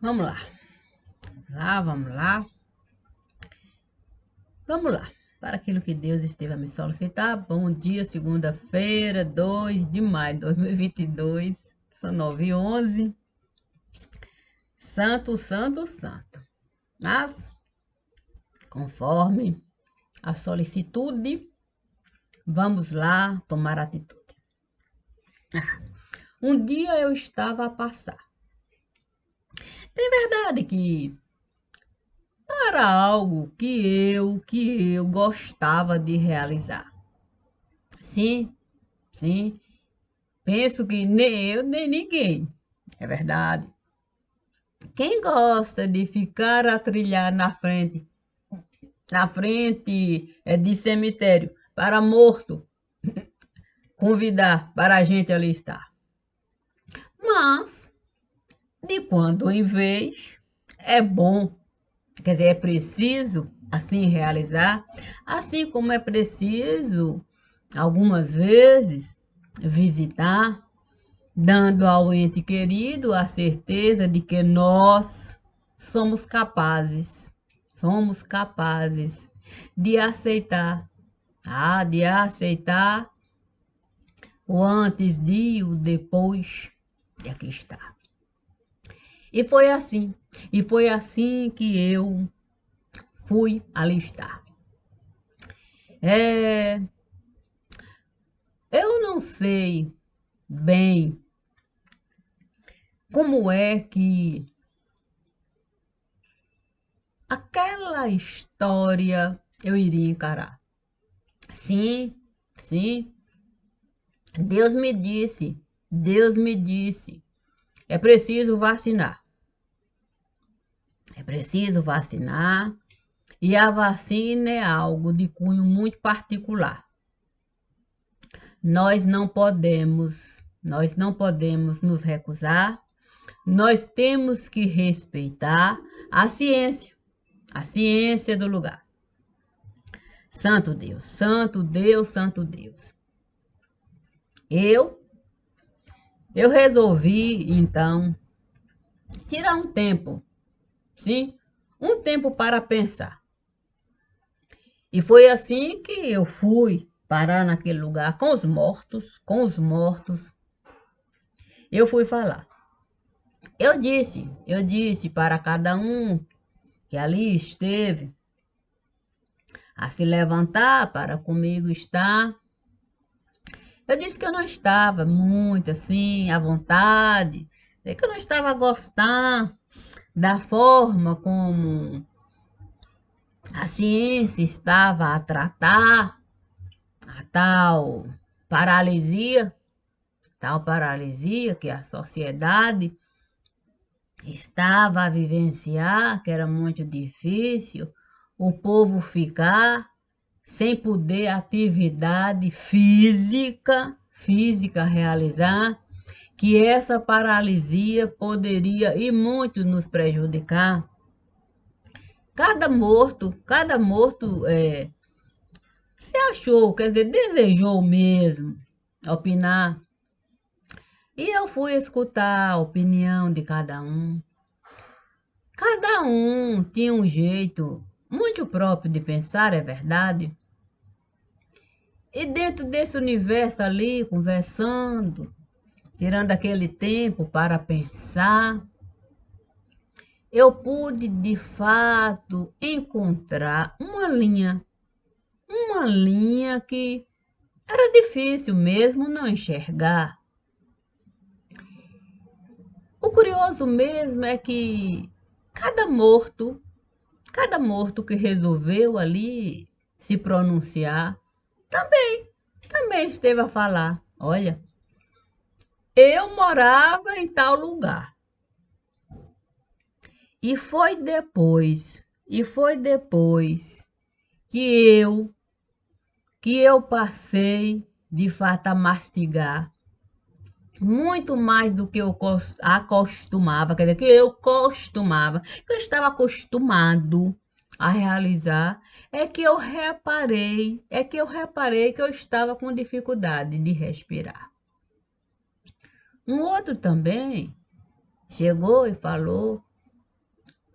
Vamos lá. Vamos lá. Vamos lá. Para aquilo que Deus esteve a me solicitar. Bom dia, segunda-feira, 2 de maio de 2022. São 9h11. Santo, santo, santo. Mas, conforme a solicitude, vamos lá tomar atitude. Um dia eu estava a passar. Tem verdade que não era algo que eu gostava de realizar. Sim, sim. Penso que nem eu, nem ninguém. É verdade. Quem gosta de ficar a trilhar na frente de cemitério para morto, convidar para a gente ali estar. Mas, de quando em vez, é bom, quer dizer, é preciso assim realizar, assim como é preciso, algumas vezes, visitar, dando ao ente querido a certeza de que nós somos capazes de aceitar, de aceitar o antes de e o depois de aqui estar. E foi assim que eu fui alistar. É, eu não sei bem como é que aquela história eu iria encarar. Sim, sim, Deus me disse, é preciso vacinar. É preciso vacinar e a vacina é algo de cunho muito particular. Nós não podemos nos recusar. Nós temos que respeitar a ciência do lugar. Santo Deus, santo Deus, santo Deus. Eu eu resolvi então tirar um tempo, sim, um tempo para pensar. E foi assim que eu fui parar naquele lugar com os mortos. Eu fui falar. Eu disse para cada um que ali esteve a se levantar para comigo estar. Eu disse que eu não estava muito assim à vontade, que eu não estava a gostar da forma como a ciência estava a tratar a paralisia, tal paralisia que a sociedade estava a vivenciar, que era muito difícil o povo ficar sem poder atividade física realizar, que essa paralisia poderia e muito nos prejudicar. Cada morto se achou, quer dizer, desejou mesmo opinar. E eu fui escutar a opinião de cada um. Cada um tinha um jeito muito próprio de pensar, é verdade. E dentro desse universo ali, conversando, tirando aquele tempo para pensar, eu pude de fato encontrar uma linha que era difícil mesmo não enxergar. O curioso mesmo é que cada morto, cada morto que resolveu ali se pronunciar, também esteve a falar. Olha, eu morava em tal lugar. E foi depois que eu passei de fato a mastigar muito mais do que eu acostumava, quer dizer, que eu estava acostumado a realizar, é que eu reparei que eu estava com dificuldade de respirar. Um outro também chegou e falou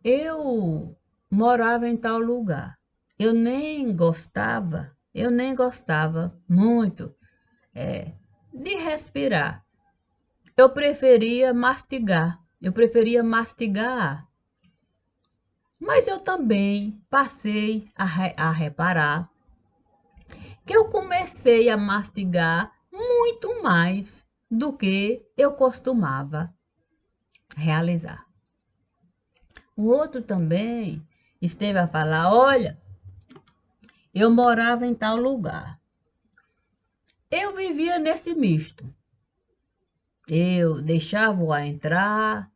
Eu morava em tal lugar. Eu nem gostava muito de respirar. Eu preferia mastigar. Mas eu também passei a reparar que eu comecei a mastigar muito mais do que eu costumava realizar. O outro também esteve a falar: olha, eu morava em tal lugar. Eu vivia nesse misto. Eu deixava o ar entrar,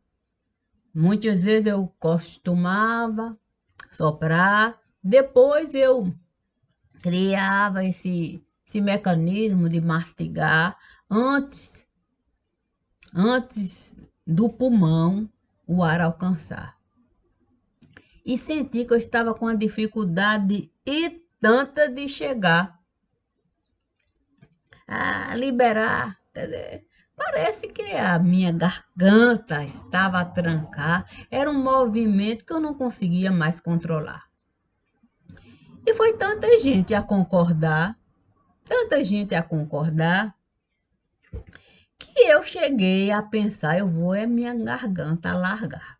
muitas vezes eu costumava soprar, depois eu criava esse mecanismo de mastigar antes, antes do pulmão o ar alcançar. E senti que eu estava com uma dificuldade e tanta de chegar a liberar. Quer dizer, parece que a minha garganta estava a trancar. Era um movimento que eu não conseguia mais controlar. E foi tanta gente a concordar, que eu cheguei a pensar, eu vou é minha garganta largar.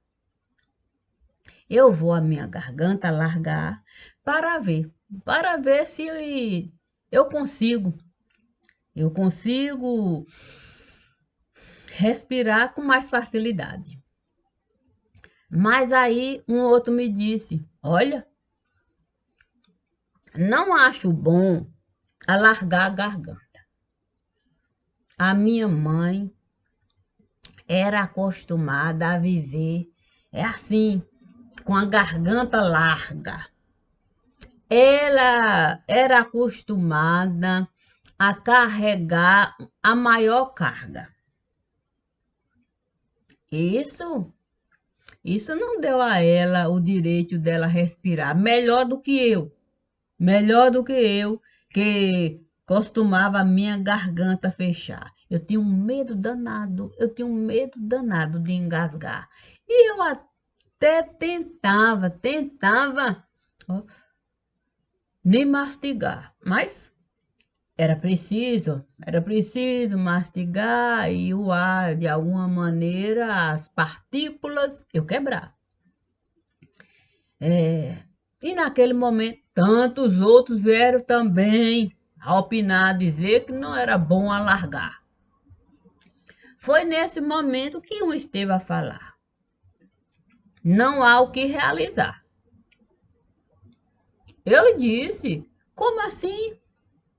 Eu vou a minha garganta largar para ver se eu consigo. Eu consigo respirar com mais facilidade. Mas aí um outro me disse: olha, não acho bom alargar a garganta. A minha mãe era acostumada a viver assim, com a garganta larga. Ela era acostumada a carregar a maior carga. Isso, isso não deu a ela o direito dela respirar melhor do que eu, que costumava a minha garganta fechar. Eu tinha um medo danado de engasgar. E eu até tentava, ó, nem mastigar, mas era preciso mastigar e o ar, de alguma maneira, as partículas, eu quebrar. E naquele momento, tantos outros vieram também a opinar, dizer que não era bom alargar. Foi nesse momento que um esteve a falar: não há o que realizar. Eu disse: como assim?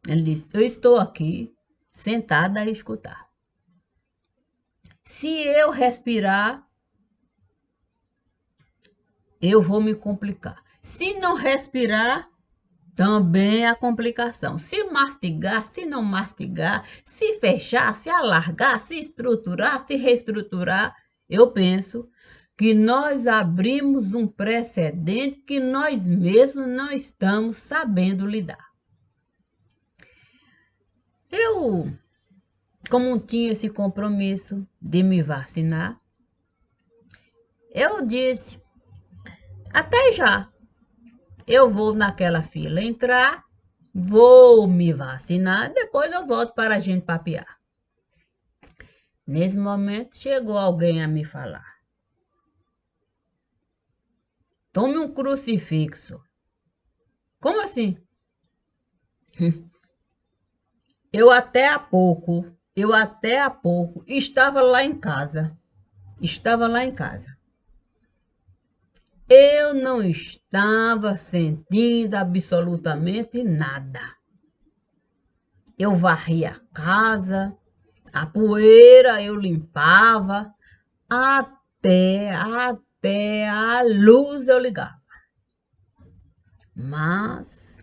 Ele disse: eu estou aqui, sentada a escutar. Se eu respirar, eu vou me complicar. Se não respirar, também a complicação. Se mastigar, se não mastigar, se fechar, se alargar, se estruturar, se reestruturar, eu penso que nós abrimos um precedente que nós mesmos não estamos sabendo lidar. Eu, como tinha esse compromisso de me vacinar, eu disse: até já. Eu vou naquela fila entrar, vou me vacinar, depois eu volto para a gente papear. Nesse momento, chegou alguém a me falar: tome um crucifixo. Como assim? Eu até há pouco estava lá em casa. Estava lá em casa. Eu não estava sentindo absolutamente nada. Eu varria a casa, a poeira eu limpava, até a luz eu ligava. Mas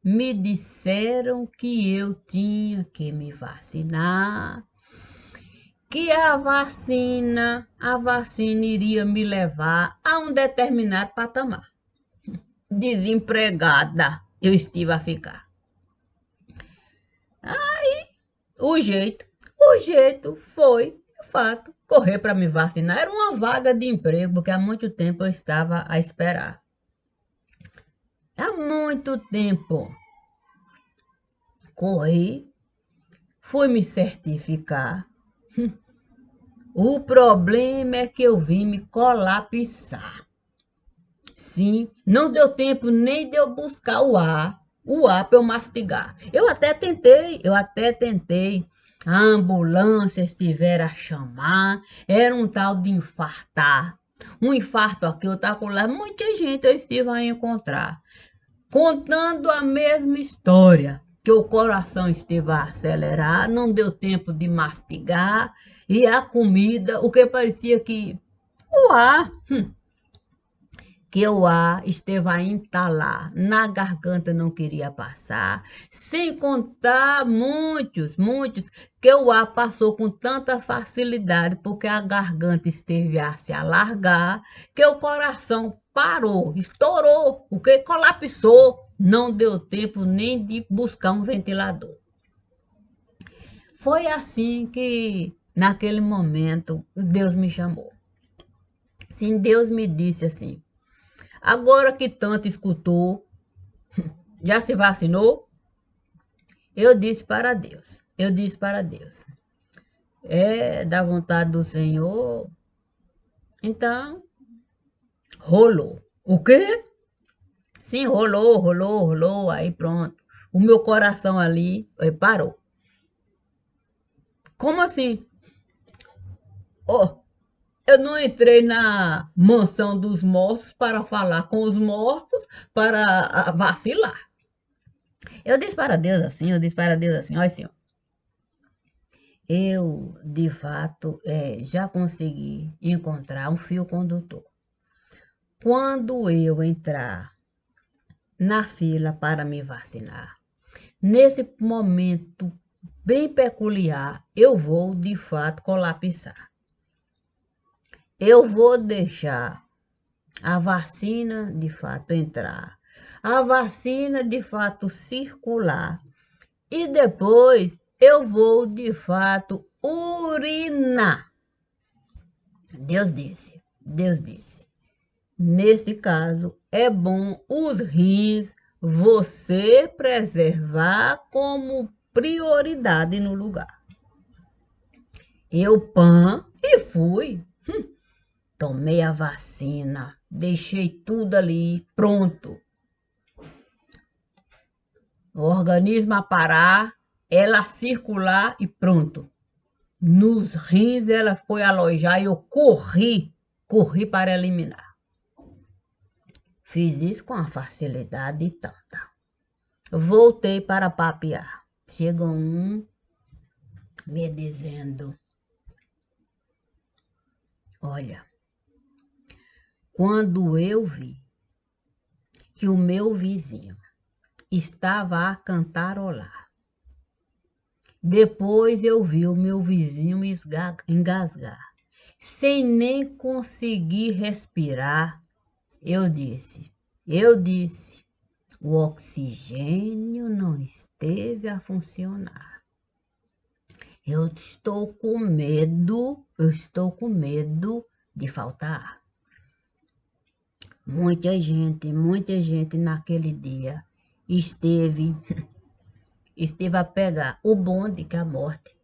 me disseram que eu tinha que me vacinar, que a vacina iria me levar a um determinado patamar. Desempregada eu estive a ficar. O jeito, o jeito foi De fato, correr para me vacinar era uma vaga de emprego, porque há muito tempo eu estava a esperar. Há muito tempo. Corri, fui me certificar. O problema é que eu vim me colapsar. Sim, não deu tempo nem de eu buscar o ar para eu mastigar. Eu até tentei. A ambulância estiver a chamar, era um tal de infartar. Um infarto aqui, outro acolá. Muita gente eu estive a encontrar, contando a mesma história, que o coração esteve a acelerar, não deu tempo de mastigar, e a comida, o que parecia que o ar esteve a entalar, na garganta não queria passar, sem contar muitos, que o ar passou com tanta facilidade, porque a garganta esteve a se alargar, que o coração parou, estourou, o que colapsou, não deu tempo nem de buscar um ventilador. Foi assim que, naquele momento, Deus me chamou. Sim, Deus me disse assim: agora que tanto escutou, já se vacinou? Eu disse para Deus, é da vontade do Senhor, então rolou. O quê? Sim, rolou, aí pronto. O meu coração ali parou. Como assim? Oh, eu não entrei na mansão dos mortos para falar com os mortos, para vacilar. Eu disse para Deus assim, olha Senhor, eu, de fato, já consegui encontrar um fio condutor. Quando eu entrar na fila para me vacinar, nesse momento bem peculiar, eu vou, de fato, colapsar. Eu vou deixar a vacina, de fato, entrar, a vacina, de fato, circular, e depois eu vou, de fato, urinar. Deus disse, nesse caso é bom os rins você preservar como prioridade no lugar. Eu e fui, tomei a vacina, deixei tudo ali pronto. O organismo a parar, ela circular e pronto. Nos rins ela foi alojar e eu corri para eliminar. Fiz isso com uma facilidade tanta. Voltei para papear. Chegou um me dizendo, olha, quando eu vi que o meu vizinho estava a cantarolar, depois eu vi o meu vizinho engasgar, sem nem conseguir respirar, eu disse, o oxigênio não esteve a funcionar. Eu estou com medo de faltar ar. Muita gente naquele dia esteve a pegar o bonde que a morte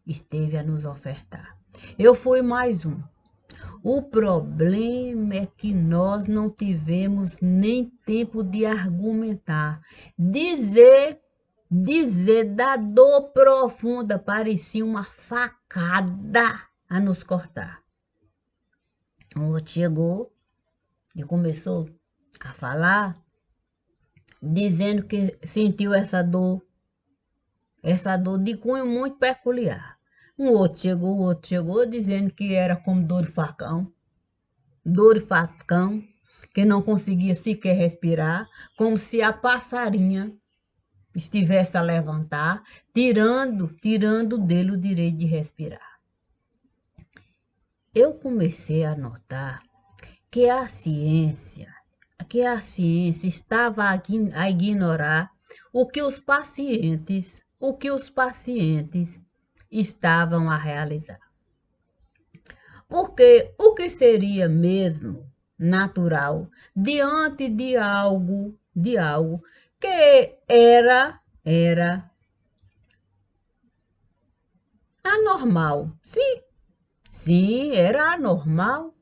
esteve a nos ofertar. Eu fui mais um. O problema é que nós não tivemos nem tempo de argumentar, dizer da dor profunda, parecia uma facada a nos cortar. O outro chegou e começou a falar, dizendo que sentiu essa dor de cunho muito peculiar. O outro chegou dizendo que era como dor de facão, que não conseguia sequer respirar, como se a passarinha estivesse a levantar, tirando dele o direito de respirar. Eu comecei a notar que a ciência estava a ignorar o que os pacientes estavam a realizar. Porque o que seria mesmo natural diante de algo que era anormal? Sim, sim, era anormal.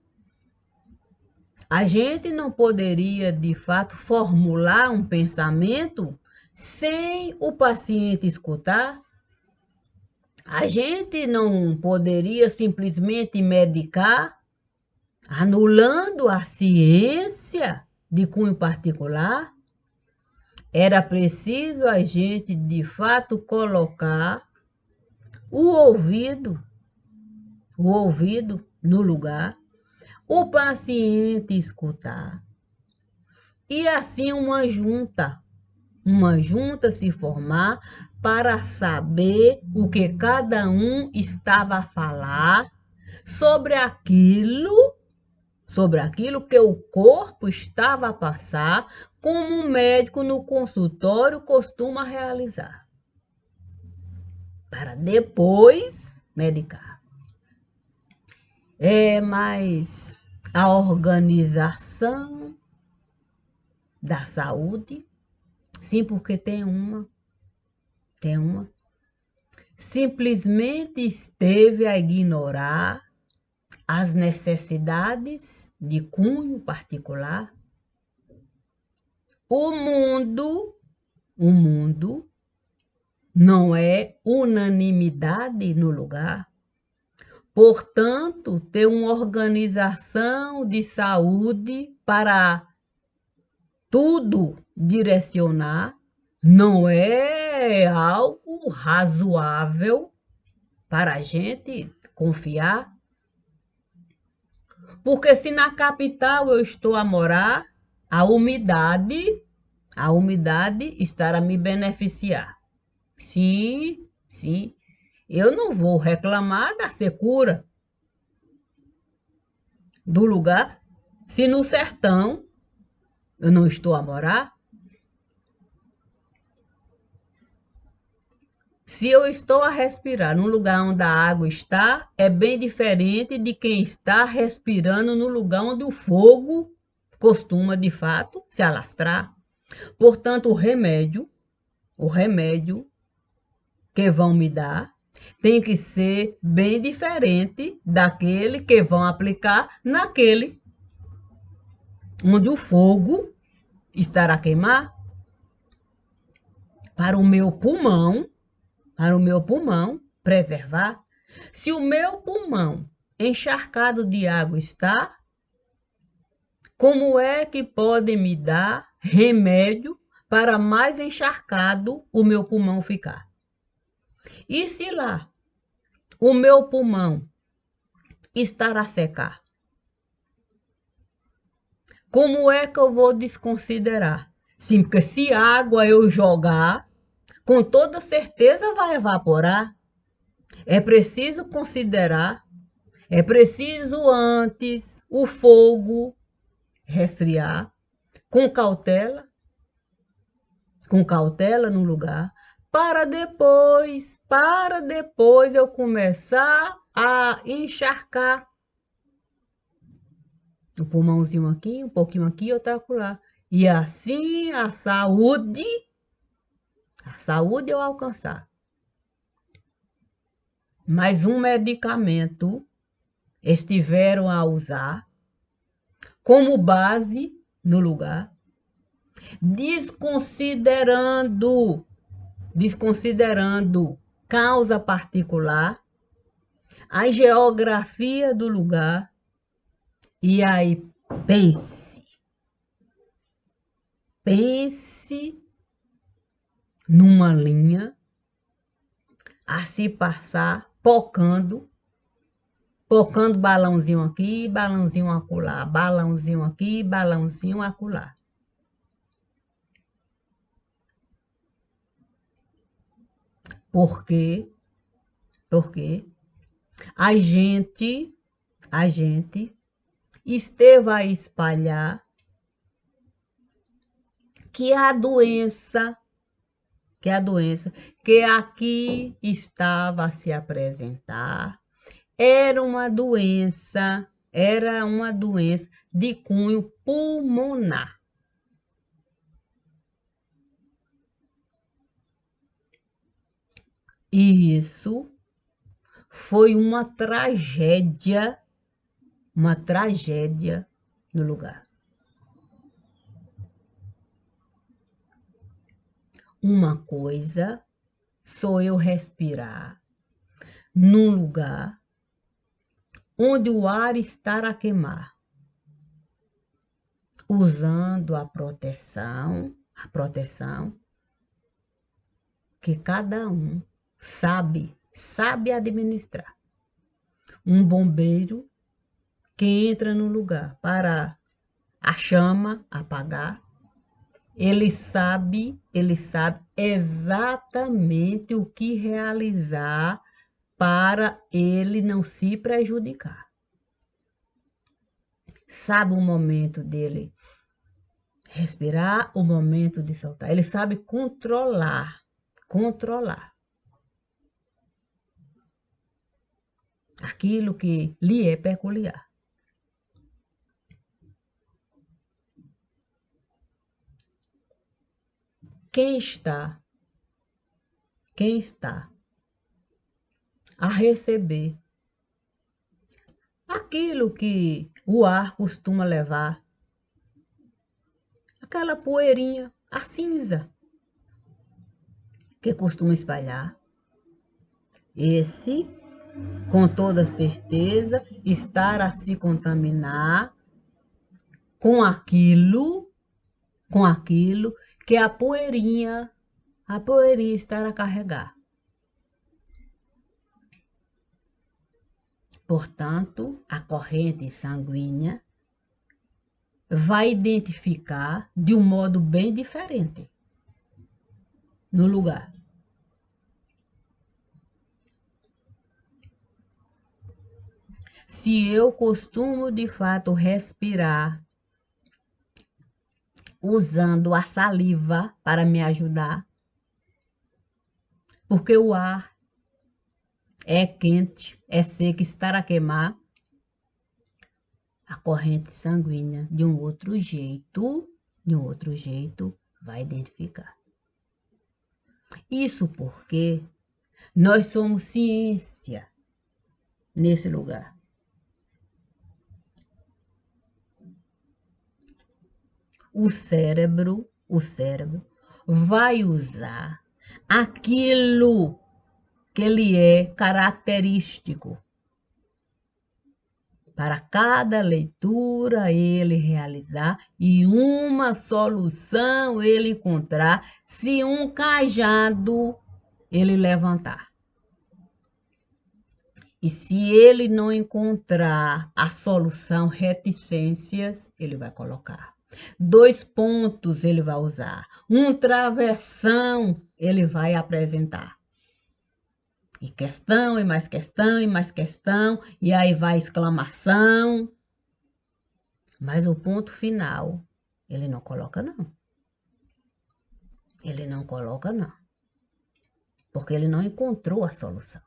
A gente não poderia, de fato, formular um pensamento sem o paciente escutar. A gente não poderia simplesmente medicar, anulando a ciência de cunho particular. Era preciso a gente, de fato, colocar o ouvido no lugar, o paciente escutar. E assim uma junta se formar para saber o que cada um estava a falar sobre aquilo que o corpo estava a passar, como um médico no consultório costuma realizar, para depois medicar. Mas a organização da saúde, sim, porque tem uma, simplesmente esteve a ignorar as necessidades de cunho particular. O mundo não é unanimidade no lugar. Portanto, ter uma organização de saúde para tudo direcionar não é algo razoável para a gente confiar. Porque se na capital eu estou a morar, a umidade estará a me beneficiar. Sim, sim. Eu não vou reclamar da secura do lugar se no sertão eu não estou a morar. Se eu estou a respirar num lugar onde a água está, é bem diferente de quem está respirando no lugar onde o fogo costuma, de fato, se alastrar. Portanto, o remédio que vão me dar tem que ser bem diferente daquele que vão aplicar naquele onde o fogo estará a queimar para o meu pulmão preservar. Se o meu pulmão encharcado de água está, como é que pode me dar remédio para mais encharcado o meu pulmão ficar? E se lá o meu pulmão estar a secar, como é que eu vou desconsiderar? Sim, porque se água eu jogar, com toda certeza vai evaporar. É preciso considerar, é preciso antes o fogo resfriar com cautela no lugar, para depois eu começar a encharcar o pulmãozinho aqui, um pouquinho aqui, outro acolá. E assim a saúde eu alcançar. Mas um medicamento estiveram a usar como base no lugar, desconsiderando causa particular, a geografia do lugar, e aí pense numa linha a se passar pocando balãozinho aqui, balãozinho acolá, balãozinho aqui, balãozinho acolá. Por quê? Porque a gente esteve a espalhar que a doença que a doença que aqui estava a se apresentar era uma doença de cunho pulmonar. E isso foi uma tragédia no lugar. Uma coisa sou eu respirar num lugar onde o ar está a queimar, usando a proteção que cada um sabe administrar. Um bombeiro que entra no lugar para a chama apagar, ele sabe exatamente o que realizar para ele não se prejudicar. Sabe o momento dele respirar, o momento de soltar. Ele sabe controlar. Aquilo que lhe é peculiar. Quem está a receber aquilo que o ar costuma levar, aquela poeirinha, a cinza, que costuma espalhar, esse, com toda certeza, estar a se contaminar com aquilo que a poeirinha está a carregar. Portanto, a corrente sanguínea vai identificar de um modo bem diferente no lugar. Se eu costumo de fato respirar usando a saliva para me ajudar, porque o ar é quente, é seco, está a queimar, a corrente sanguínea de um outro jeito vai identificar. Isso porque nós somos ciência nesse lugar. O cérebro vai usar aquilo que lhe é característico. Para cada leitura ele realizar e uma solução ele encontrar se um cajado ele levantar. E se ele não encontrar a solução, reticências, ele vai colocar. 2 pontos ele vai usar. Um travessão ele vai apresentar. E questão, e mais questão, e mais questão, e aí vai exclamação. Mas o ponto final, ele não coloca, não. Ele não coloca, não. Porque ele não encontrou a solução.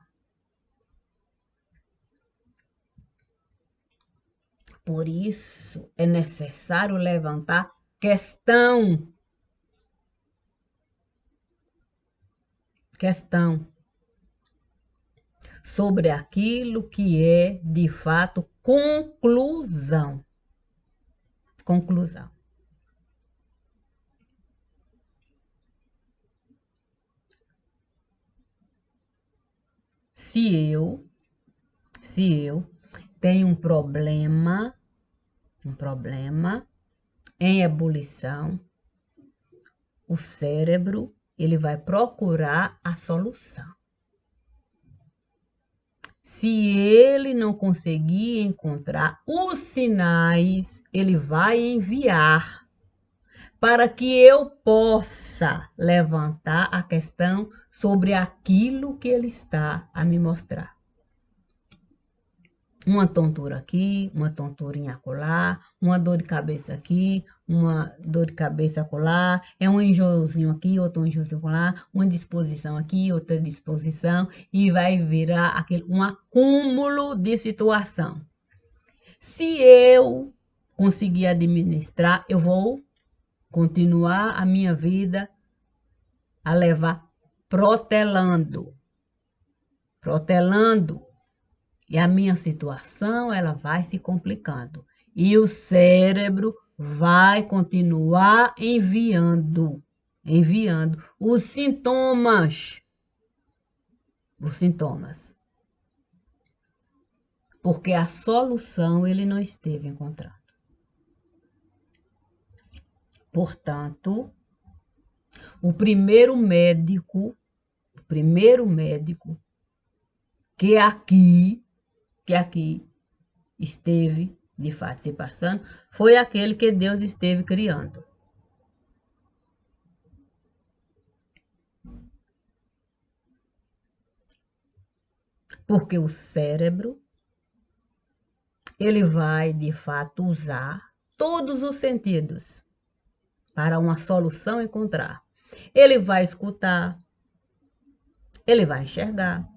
Por isso, é necessário levantar questão. Sobre aquilo que é, de fato, conclusão. Se eu tenho um problema em ebulição, o cérebro, ele vai procurar a solução. Se ele não conseguir encontrar os sinais, ele vai enviar para que eu possa levantar a questão sobre aquilo que ele está a me mostrar. Uma tontura aqui, uma tonturinha acolá, uma dor de cabeça aqui, uma dor de cabeça acolá, é um enjoozinho aqui, outro enjoozinho acolá, uma disposição aqui, outra disposição, e vai virar um acúmulo de situação. Se eu conseguir administrar, eu vou continuar a minha vida a levar protelando, protelando. E a minha situação, ela vai se complicando. E o cérebro vai continuar enviando os sintomas. Os sintomas. Porque a solução ele não esteve encontrando. Portanto, o primeiro médico que aqui esteve, de fato, se passando, foi aquele que Deus esteve criando. Porque o cérebro, ele vai, de fato, usar todos os sentidos para uma solução encontrar. Ele vai escutar, ele vai enxergar,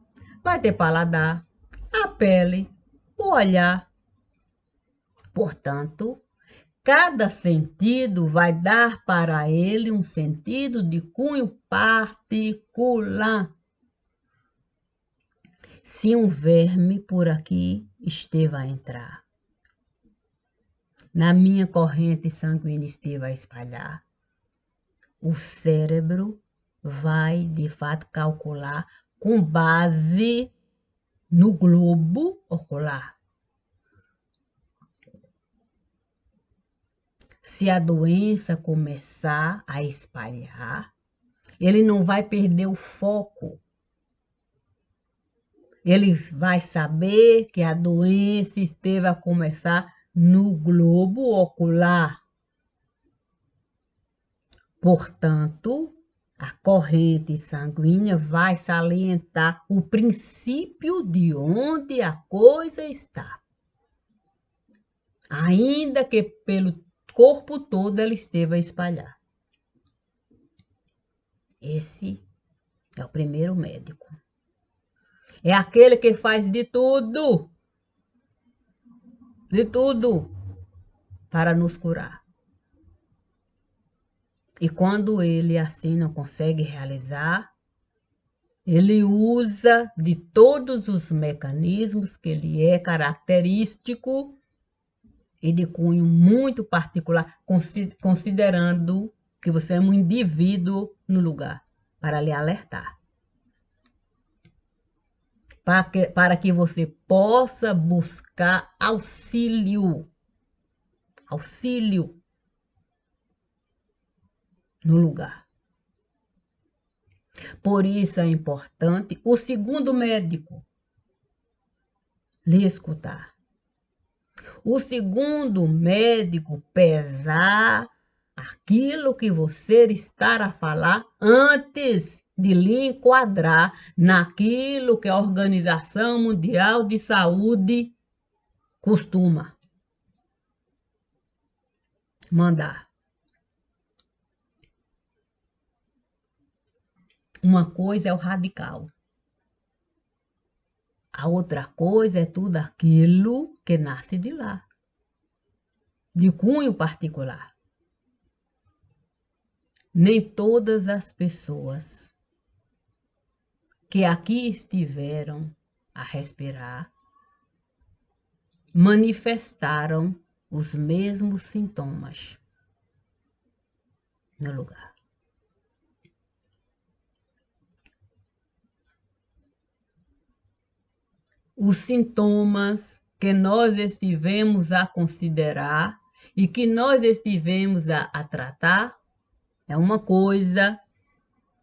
vai ter paladar, a pele, o olhar. Portanto, cada sentido vai dar para ele um sentido de cunho particular. Se um verme por aqui esteve a entrar, na minha corrente sanguínea esteve a espalhar, o cérebro vai, de fato, calcular com base no globo ocular. Se a doença começar a espalhar, ele não vai perder o foco. Ele vai saber que a doença esteve a começar no globo ocular. Portanto, a corrente sanguínea vai salientar o princípio de onde a coisa está. Ainda que pelo corpo todo ela esteve a espalhar. Esse é o primeiro médico. É aquele que faz de tudo para nos curar. E quando ele assim não consegue realizar, ele usa de todos os mecanismos que ele é característico e de cunho muito particular, considerando que você é um indivíduo no lugar, para lhe alertar. Para que você possa buscar auxílio no lugar. Por isso é importante o segundo médico lhe escutar. O segundo médico pesar aquilo que você está a falar antes de lhe enquadrar naquilo que a Organização Mundial de Saúde costuma mandar. Uma coisa é o radical. A outra coisa é tudo aquilo que nasce de lá, de cunho particular. Nem todas as pessoas que aqui estiveram a respirar manifestaram os mesmos sintomas no lugar. Os sintomas que nós estivemos a considerar e que nós estivemos a tratar é uma coisa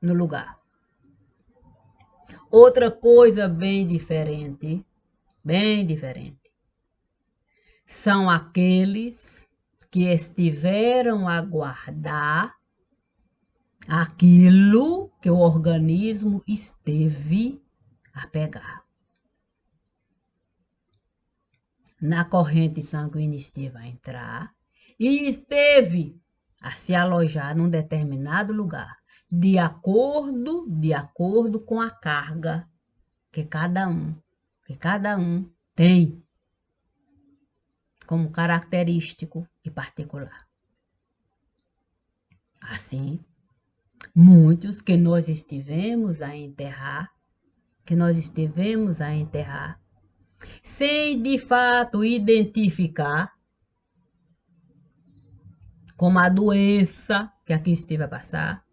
no lugar. Outra coisa bem diferente, são aqueles que estiveram a guardar aquilo que o organismo esteve a pegar. na corrente sanguínea esteve a entrar e esteve a se alojar num determinado lugar, de acordo com a carga que cada um tem como característico e particular. Assim, muitos que nós estivemos a enterrar, sem de fato identificar como a doença que aqui esteve a passar,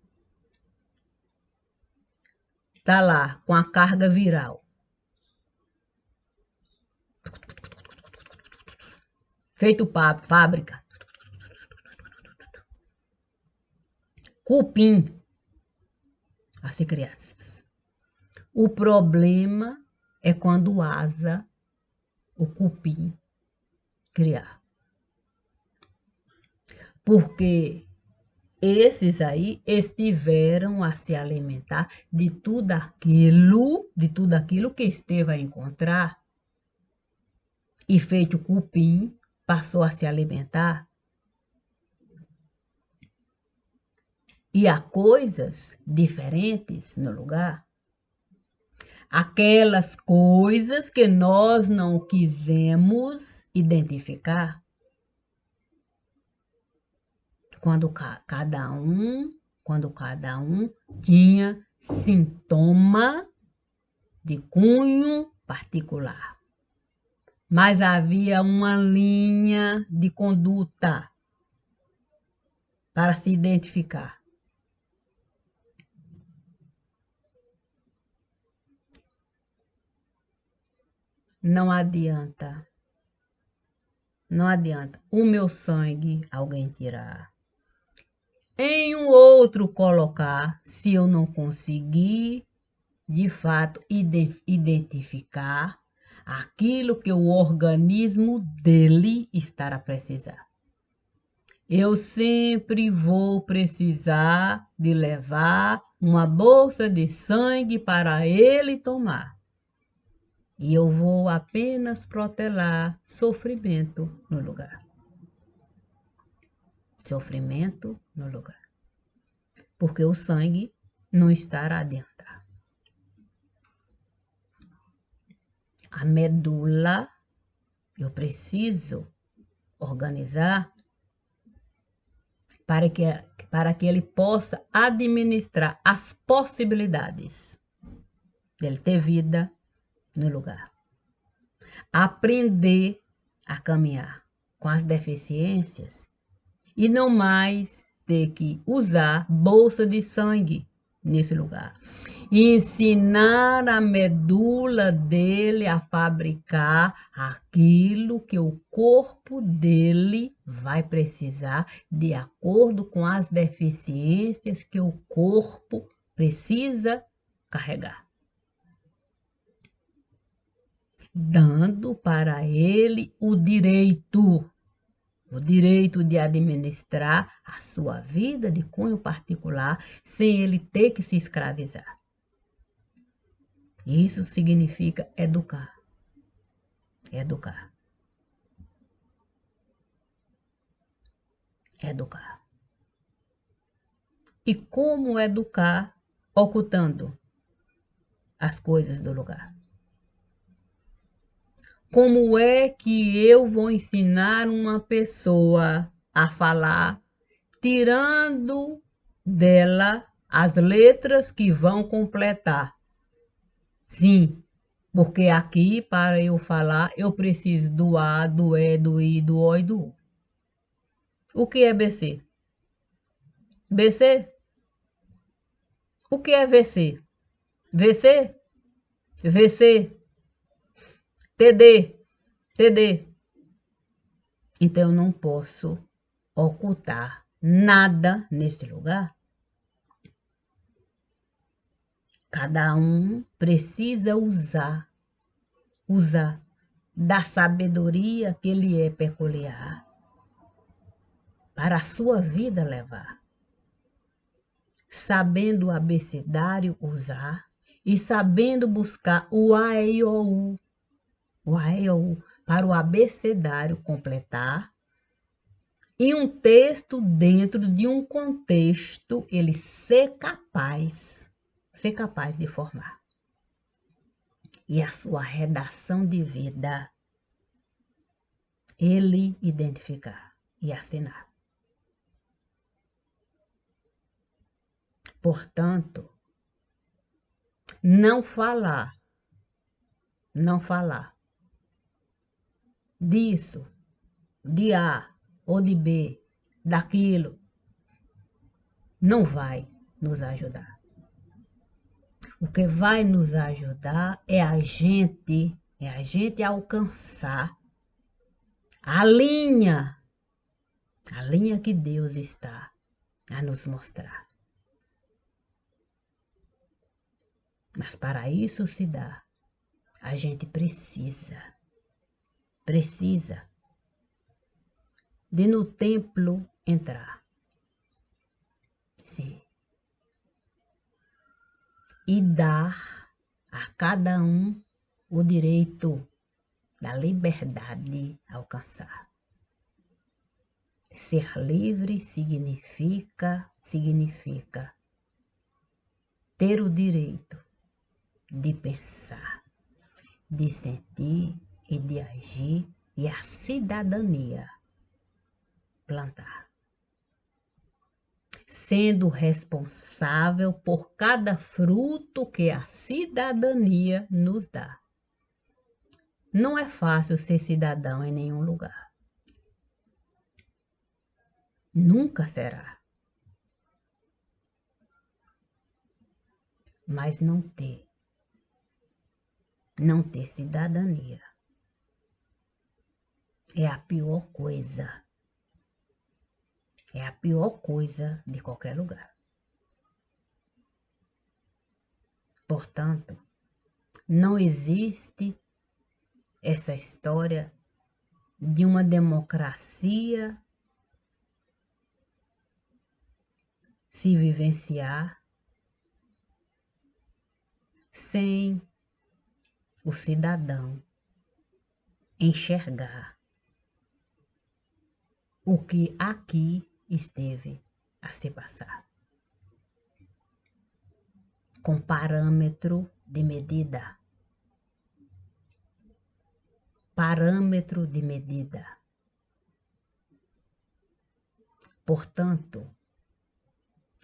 está lá com a carga viral. Feito fábrica. Cupim a se criar. O problema é quando asa o cupim criar. Porque esses aí estiveram a se alimentar de tudo aquilo que esteve a encontrar e feito cupim, passou a se alimentar. E há coisas diferentes no lugar. Aquelas coisas que nós não quisemos identificar. Quando cada um tinha sintoma de cunho particular. Mas havia uma linha de conduta para se identificar. Não adianta o meu sangue alguém tirar, em um outro colocar, se eu não conseguir, de fato, identificar aquilo que o organismo dele estará a precisar. Eu sempre vou precisar de levar uma bolsa de sangue para ele tomar. E eu vou apenas protelar sofrimento no lugar. Sofrimento no lugar. Porque o sangue não estará dentro. A medula, eu preciso organizar para que ele possa administrar as possibilidades dele ter vida no lugar. Aprender a caminhar com as deficiências e não mais ter que usar bolsa de sangue nesse lugar. Ensinar a medula dele a fabricar aquilo que o corpo dele vai precisar de acordo com as deficiências que o corpo precisa carregar. Dando para ele o direito de administrar a sua vida de cunho particular sem ele ter que se escravizar. Isso significa educar. Educar. Educar. E como educar? Ocultando as coisas do lugar. Como é que eu vou ensinar uma pessoa a falar, tirando dela as letras que vão completar? Sim, porque aqui, para eu falar, eu preciso do A, do E, do I, do O e do U. O que é BC? BC? O que é VC? VC? VC? TD? TD? Então, eu não posso ocultar nada neste lugar. Cada um precisa usar da sabedoria que lhe é peculiar para a sua vida levar. Sabendo o abecedário usar e sabendo buscar o A, E, I, O, U. para o abecedário completar e um texto dentro de um contexto ele ser capaz de formar. E a sua redação de vida ele identificar e assinar. Portanto, não falar disso, de A ou de B, daquilo, não vai nos ajudar. O que vai nos ajudar é a gente alcançar a linha que Deus está a nos mostrar. Mas para isso se dá, a gente precisa de no templo entrar. Sim. E dar a cada um o direito da liberdade de alcançar. Ser livre significa ter o direito de pensar, de sentir e de agir e a cidadania plantar. Sendo responsável por cada fruto que a cidadania nos dá. Não é fácil ser cidadão em nenhum lugar. Nunca será. Mas não ter cidadania é a pior coisa. É a pior coisa de qualquer lugar. Portanto, não existe essa história de uma democracia se vivenciar sem o cidadão enxergar o que aqui esteve a se passar. Com parâmetro de medida. Parâmetro de medida. Portanto,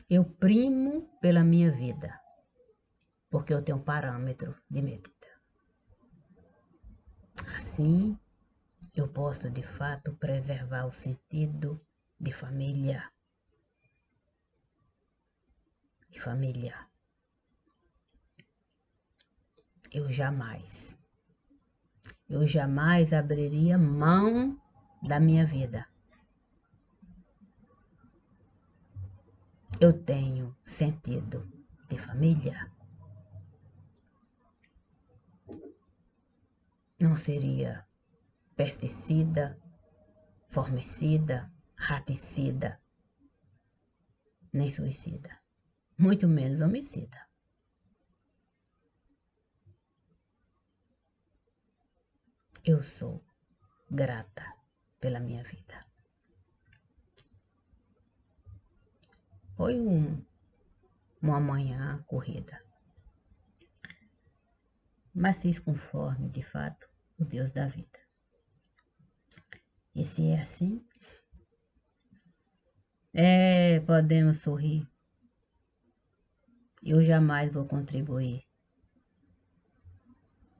eu primo pela minha vida, porque eu tenho parâmetro de medida. Assim, eu posso de fato preservar o sentido de família. Eu jamais abriria mão da minha vida. Eu tenho sentido de família. Não seria pesticida, formicida, raticida, nem suicida, muito menos homicida. Eu sou grata pela minha vida. Foi uma manhã corrida, mas fiz conforme, de fato, o Deus da vida. E se é assim, podemos sorrir. Eu jamais vou contribuir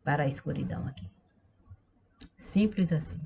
para a escuridão aqui. Simples assim.